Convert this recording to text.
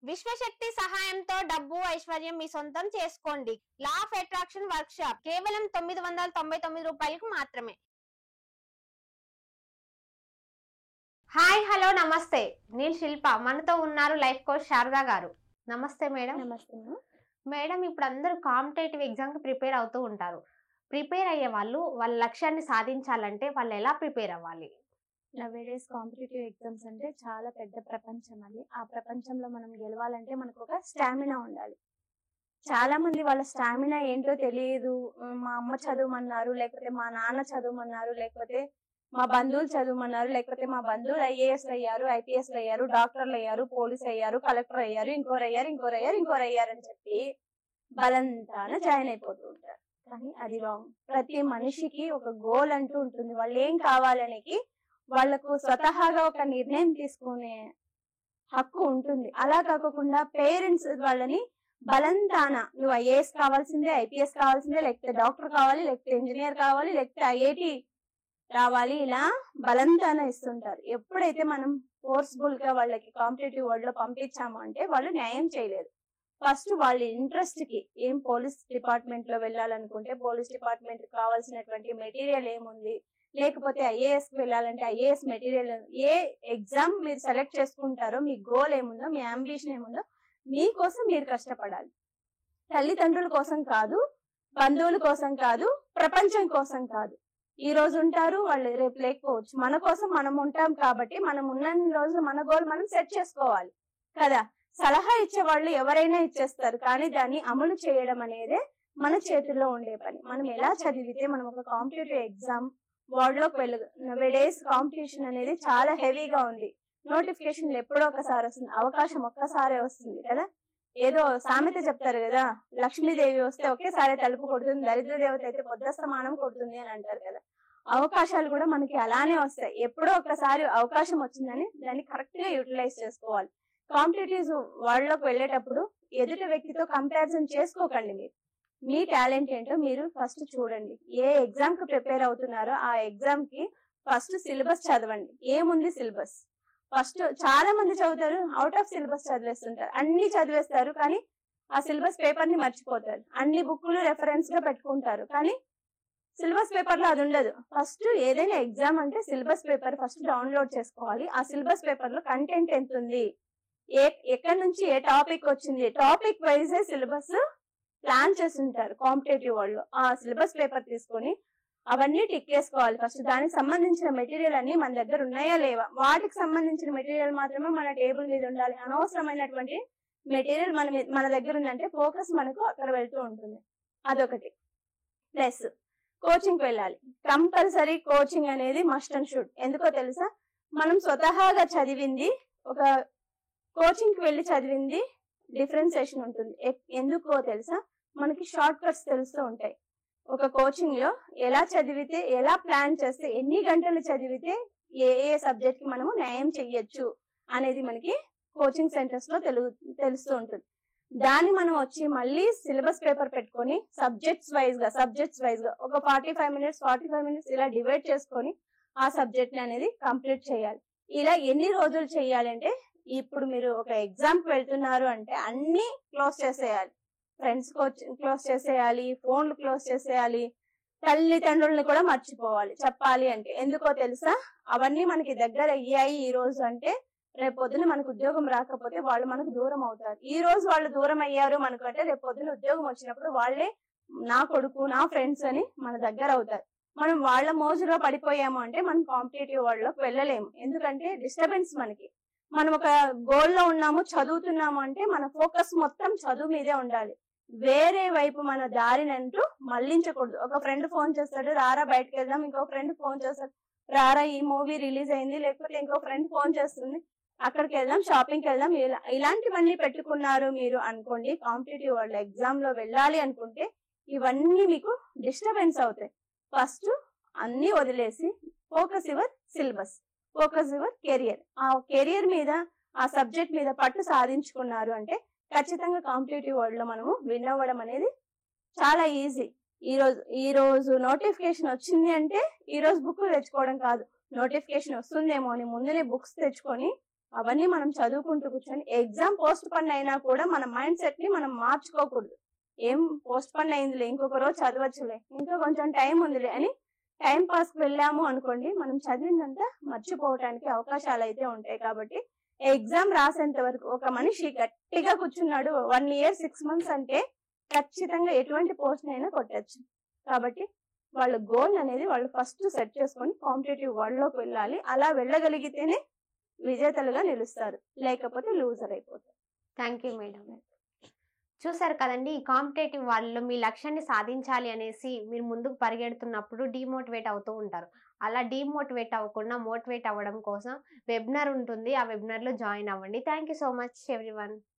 విశ్వశక్తి సహాయంతో డబ్బు ఐశ్వర్యం మీ సొంతం చేసుకోండి. Law of attraction work shop కేవలం 999 రూపాయలకు మాత్రమే. హాయ్, హలో, నమస్తే. నేను శిల్ప. మనతో ఉన్నారు లైఫ్ కోచ్ శారదా గారు. నమస్తే మేడం. నమస్తే మేడం, ఇప్పుడు అందరూ కాంపిటేటివ్ ఎగ్జామ్ కి ప్రిపేర్ అవుతూ ఉంటారు. ప్రిపేర్ అయ్యే వాళ్ళు వాళ్ళ లక్ష్యాన్ని సాధించాలంటే వాళ్ళు ఎలా ప్రిపేర్ అవ్వాలి? నవేడేస్ కాంపిటేటివ్ ఎగ్జామ్స్ అంటే చాలా పెద్ద ప్రపంచం. అది ఆ ప్రపంచంలో మనం గెలవాలంటే మనకు ఒక స్టామినా ఉండాలి. చాలా మంది వాళ్ళ స్టామినా ఏంటో తెలియదు. మా అమ్మ చదవమన్నారు, లేకపోతే మా నాన్న చదవమన్నారు, లేకపోతే మా బంధువులు చదవమన్నారు, లేకపోతే మా బంధువులు ఐఏఎస్ అయ్యారు, ఐపీఎస్ అయ్యారు, డాక్టర్లు అయ్యారు, పోలీస్ అయ్యారు, కలెక్టర్ అయ్యారు, ఇంకోరు అయ్యారు అని చెప్పి బలంతాన జాయిన్ అయిపోతూ ఉంటారు. కానీ అది రాంగ్. ప్రతి మనిషికి ఒక గోల్ అంటూ ఉంటుంది. వాళ్ళు ఏం కావాలనేకి వాళ్లకు స్వతహాగా ఒక నిర్ణయం తీసుకునే హక్కు ఉంటుంది. అలా కాకుండా పేరెంట్స్ వాళ్ళని బలంతాన నువ్వు ఐఏఎస్ కావాల్సిందే, ఐపీఎస్ కావాల్సిందే, లేకపోతే డాక్టర్ కావాలి, లేకపోతే ఇంజనీర్ కావాలి, లేకపోతే ఐఐటి రావాలి, ఇలా బలంతాన ఇస్తుంటారు. ఎప్పుడైతే మనం ఫోర్స్ఫుల్ గా వాళ్ళకి కాంపిటేటివ్ వరల్డ్ లో పంపించాము అంటే వాళ్ళు న్యాయం చేయలేదు. ఫస్ట్ వాళ్ళ ఇంట్రెస్ట్ కి ఏం పోలీస్ డిపార్ట్మెంట్ లో వెళ్ళాలనుకుంటే పోలీస్ డిపార్ట్మెంట్ కి కావాల్సినటువంటి మెటీరియల్ ఏముంది, లేకపోతే ఐఏఎస్ కి వెళ్ళాలంటే ఐఏఎస్ మెటీరియల్, ఏ ఎగ్జామ్ మీరు సెలెక్ట్ చేసుకుంటారో మీ గోల్ ఏముందో, మీ అంబిషన్ ఏముందో మీకోసం మీరు కష్టపడాలి. తల్లిదండ్రుల కోసం కాదు, బంధువుల కోసం కాదు, ప్రపంచం కోసం కాదు. ఈ రోజు ఉంటారు వాళ్ళు, రేపు లేకపోవచ్చు. మన కోసం మనం ఉంటాం కాబట్టి మనం ఉన్న రోజులు మన గోల్ మనం సెట్ చేసుకోవాలి కదా. సలహా ఇచ్చే వాళ్ళు ఎవరైనా ఇచ్చేస్తారు, కానీ దాన్ని అమలు చేయడం అనేదే మన చేతుల్లో ఉండే పని. మనం ఎలా చదివితే మనం ఒక కాంపిటేటివ్ ఎగ్జామ్ వరల్డ్ లోకి నవేడేస్ కాంపిటీషన్ అనేది చాలా హెవీగా ఉంది. నోటిఫికేషన్లు ఎప్పుడో ఒకసారి వస్తుంది, అవకాశం ఒక్కసారే వస్తుంది కదా. ఏదో సామెత చెప్తారు కదా, లక్ష్మీదేవి వస్తే ఒకేసారి తలుపు కొడుతుంది, దరిద్ర దేవత అయితే పొద్దస్తమానం కొడుతుంది అని అంటారు కదా. అవకాశాలు కూడా మనకి అలానే వస్తాయి. ఎప్పుడో ఒకసారి అవకాశం వచ్చిందని దాన్ని కరెక్ట్ గా యూటిలైజ్ చేసుకోవాలి. కాంపిటేటివ్ వరల్డ్ లోకి వెళ్ళేటప్పుడు ఎదుటి వ్యక్తితో కంపారిజన్ చేసుకోకండి. మీరు మీ టాలెంట్ ఏంటో మీరు ఫస్ట్ చూడండి. ఏ ఎగ్జామ్ కి ప్రిపేర్ అవుతున్నారో ఆ ఎగ్జామ్ కి ఫస్ట్ సిలబస్ చదవండి. ఏముంది సిలబస్ ఫస్ట్. చాలా మంది చదువుతారు, అవుట్ ఆఫ్ సిలబస్ చదివేస్తుంటారు, అన్ని చదివేస్తారు, కానీ ఆ సిలబస్ పేపర్ ని మర్చిపోతారు. అన్ని బుక్లు రెఫరెన్స్ గా పెట్టుకుంటారు, కానీ సిలబస్ పేపర్ లో అది ఉండదు. ఫస్ట్ ఏదైనా ఎగ్జామ్ అంటే సిలబస్ పేపర్ ఫస్ట్ డౌన్లోడ్ చేసుకోవాలి. ఆ సిలబస్ పేపర్ లో కంటెంట్ ఎంత ఉంది, ఎక్కడి నుంచి ఏ టాపిక్ వచ్చింది, టాపిక్ వైజే సిలబస్ ప్లాన్ చేసి ఉంటారు కాంపిటేటివ్ వరల్డ్ లో. ఆ సిలబస్ పేపర్ తీసుకొని అవన్నీ టిక్ చేసుకోవాలి ఫస్ట్. దానికి సంబంధించిన మెటీరియల్ అన్ని మన దగ్గర ఉన్నాయా లేవా, వాటికి సంబంధించిన మెటీరియల్ మాత్రమే మన టేబుల్ మీద ఉండాలి. అనవసరమైనటువంటి మెటీరియల్ మన దగ్గర ఉందంటే ఫోకస్ మనకు అక్కడ వెళ్తూ ఉంటుంది. అదొకటి. ప్లస్ కోచింగ్ వెళ్ళాలి. కంపల్సరీ కోచింగ్ అనేది మస్ట్ అండ్ షుడ్. ఎందుకో తెలుసా, మనం స్వతహాగా చదివింది ఒక కోచింగ్ కి వెళ్ళి చదివింది డిఫరెన్సియేషన్ ఉంటుంది. ఎందుకో తెలుసా, మనకి షార్ట్ కట్స్ తెలుస్తూ ఉంటాయి. ఒక కోచింగ్ లో ఎలా చదివితే, ఎలా ప్లాన్ చేస్తే, ఎన్ని గంటలు చదివితే ఏ సబ్జెక్ట్ కి మనము న్యాయం చెయ్యొచ్చు అనేది మనకి కోచింగ్ సెంటర్స్ లో తెలుస్తూ ఉంటుంది. దాన్ని మనం వచ్చి మళ్ళీ సిలబస్ పేపర్ పెట్టుకొని సబ్జెక్ట్స్ వైజ్ గా ఒక 45 minutes ఇలా డివైడ్ చేసుకొని ఆ సబ్జెక్ట్ అనేది కంప్లీట్ చేయాలి. ఇలా ఎన్ని రోజులు చేయాలంటే, ఇప్పుడు మీరు ఒక ఎగ్జామ్ కి వెళ్తున్నారు అంటే అన్ని క్లోజ్ చేసేయాలి. ఫ్రెండ్స్ క్లోజ్ చేసేయాలి, ఫోన్లు క్లోజ్ చేసేయాలి, తల్లిదండ్రుల్ని కూడా మర్చిపోవాలి చెప్పాలి అంటే. ఎందుకో తెలుసా, అవన్నీ మనకి దగ్గర అయ్యాయి ఈ రోజు అంటే రేపు పొద్దున మనకు ఉద్యోగం రాకపోతే వాళ్ళు మనకు దూరం అవుతారు. ఈ రోజు వాళ్ళు దూరం అయ్యారు మనకు అంటే రేపు పొద్దున ఉద్యోగం వచ్చినప్పుడు వాళ్ళే నా కొడుకు, నా ఫ్రెండ్స్ అని మన దగ్గర అవుతారు. మనం వాళ్ళ మోజులో పడిపోయాము అంటే మనం కాంపిటేటివ్ వరల్డ్ లోకి వెళ్ళలేము. ఎందుకంటే డిస్టర్బెన్స్ మనకి. మనం ఒక గోల్ లో ఉన్నాము, చదువుతున్నాము అంటే మన ఫోకస్ మొత్తం చదువు మీదే ఉండాలి. వేరే వైపు మన దారినంటూ మళ్లించకూడదు. ఒక ఫ్రెండ్ ఫోన్ చేస్తాడు, రారా బయటకు వెళ్దాం, ఇంకో ఫ్రెండ్ ఫోన్ చేస్తాడు, రారా ఈ మూవీ రిలీజ్ అయింది, లేకపోతే ఇంకో ఫ్రెండ్ ఫోన్ చేస్తుంది, అక్కడికి వెళ్దాం, షాపింగ్ కి వెళ్దాం, ఇలాంటివన్నీ పెట్టుకున్నారు మీరు అనుకోండి. కాంపిటేటివ్ వరల్డ్ ఎగ్జామ్ లో వెళ్ళాలి అనుకుంటే ఇవన్నీ మీకు డిస్టర్బెన్స్ అవుతాయి. ఫస్ట్ అన్ని వదిలేసి focus your syllabus, focus your career. ఆ కెరియర్ మీద, ఆ సబ్జెక్ట్ మీద పట్టు సాధించుకున్నారు అంటే ఖచ్చితంగా కాంపిటేటివ్ వరల్డ్ లో మనము విన్ అవ్వడం అనేది చాలా ఈజీ. ఈ రోజు నోటిఫికేషన్ వచ్చింది అంటే ఈ రోజు బుక్ తెచ్చుకోవడం కాదు, నోటిఫికేషన్ వస్తుందేమో అని ముందునే బుక్స్ తెచ్చుకొని అవన్నీ మనం చదువుకుంటూ కూర్చొని ఎగ్జామ్ పోస్ట్ పోన్ అయినా కూడా మన మైండ్ సెట్ ని మనం మార్చుకోకూడదు. ఏం పోస్ట్ పోన్ అయిందిలే, ఇంకొక రోజు చదవచ్చులే, ఇంకా కొంచెం టైం ఉందిలే అని టైం పాస్ కి వెళ్ళాము అనుకోండి, మనం చదివిందంతా మర్చిపోవడానికి అవకాశాలు అయితే ఉంటాయి. కాబట్టి ఎగ్జామ్ రాసేంత వరకు ఒక మనిషి గట్టిగా కూర్చున్నాడు 1 year 6 months అంటే ఖచ్చితంగా ఎటువంటి పోస్ట్ అయినా కొట్టచ్చు. కాబట్టి వాళ్ళ గోల్ అనేది వాళ్ళు ఫస్ట్ సెట్ చేసుకొని కాంపిటేటివ్ వరల్డ్ లోకి వెళ్ళాలి. అలా వెళ్ళగలిగితేనే విజేతలుగా నిలుస్తారు, లేకపోతే లూజర్ అయిపోతారు. Thank you madam. చూసారు కదండి, ఈ కాంపిటేటివ్ వాళ్ళలో మీ లక్ష్యాన్ని సాధించాలి అనేసి మీరు ముందుకు పరిగెడుతున్నప్పుడు డీమోటివేట్ అవుతూ ఉంటారు. అలా డీమోటివేట్ అవ్వకుండా మోటివేట్ అవ్వడం కోసం వెబినార్ ఉంటుంది. ఆ వెబినార్లో జాయిన్ అవ్వండి. Thank you so much everyone.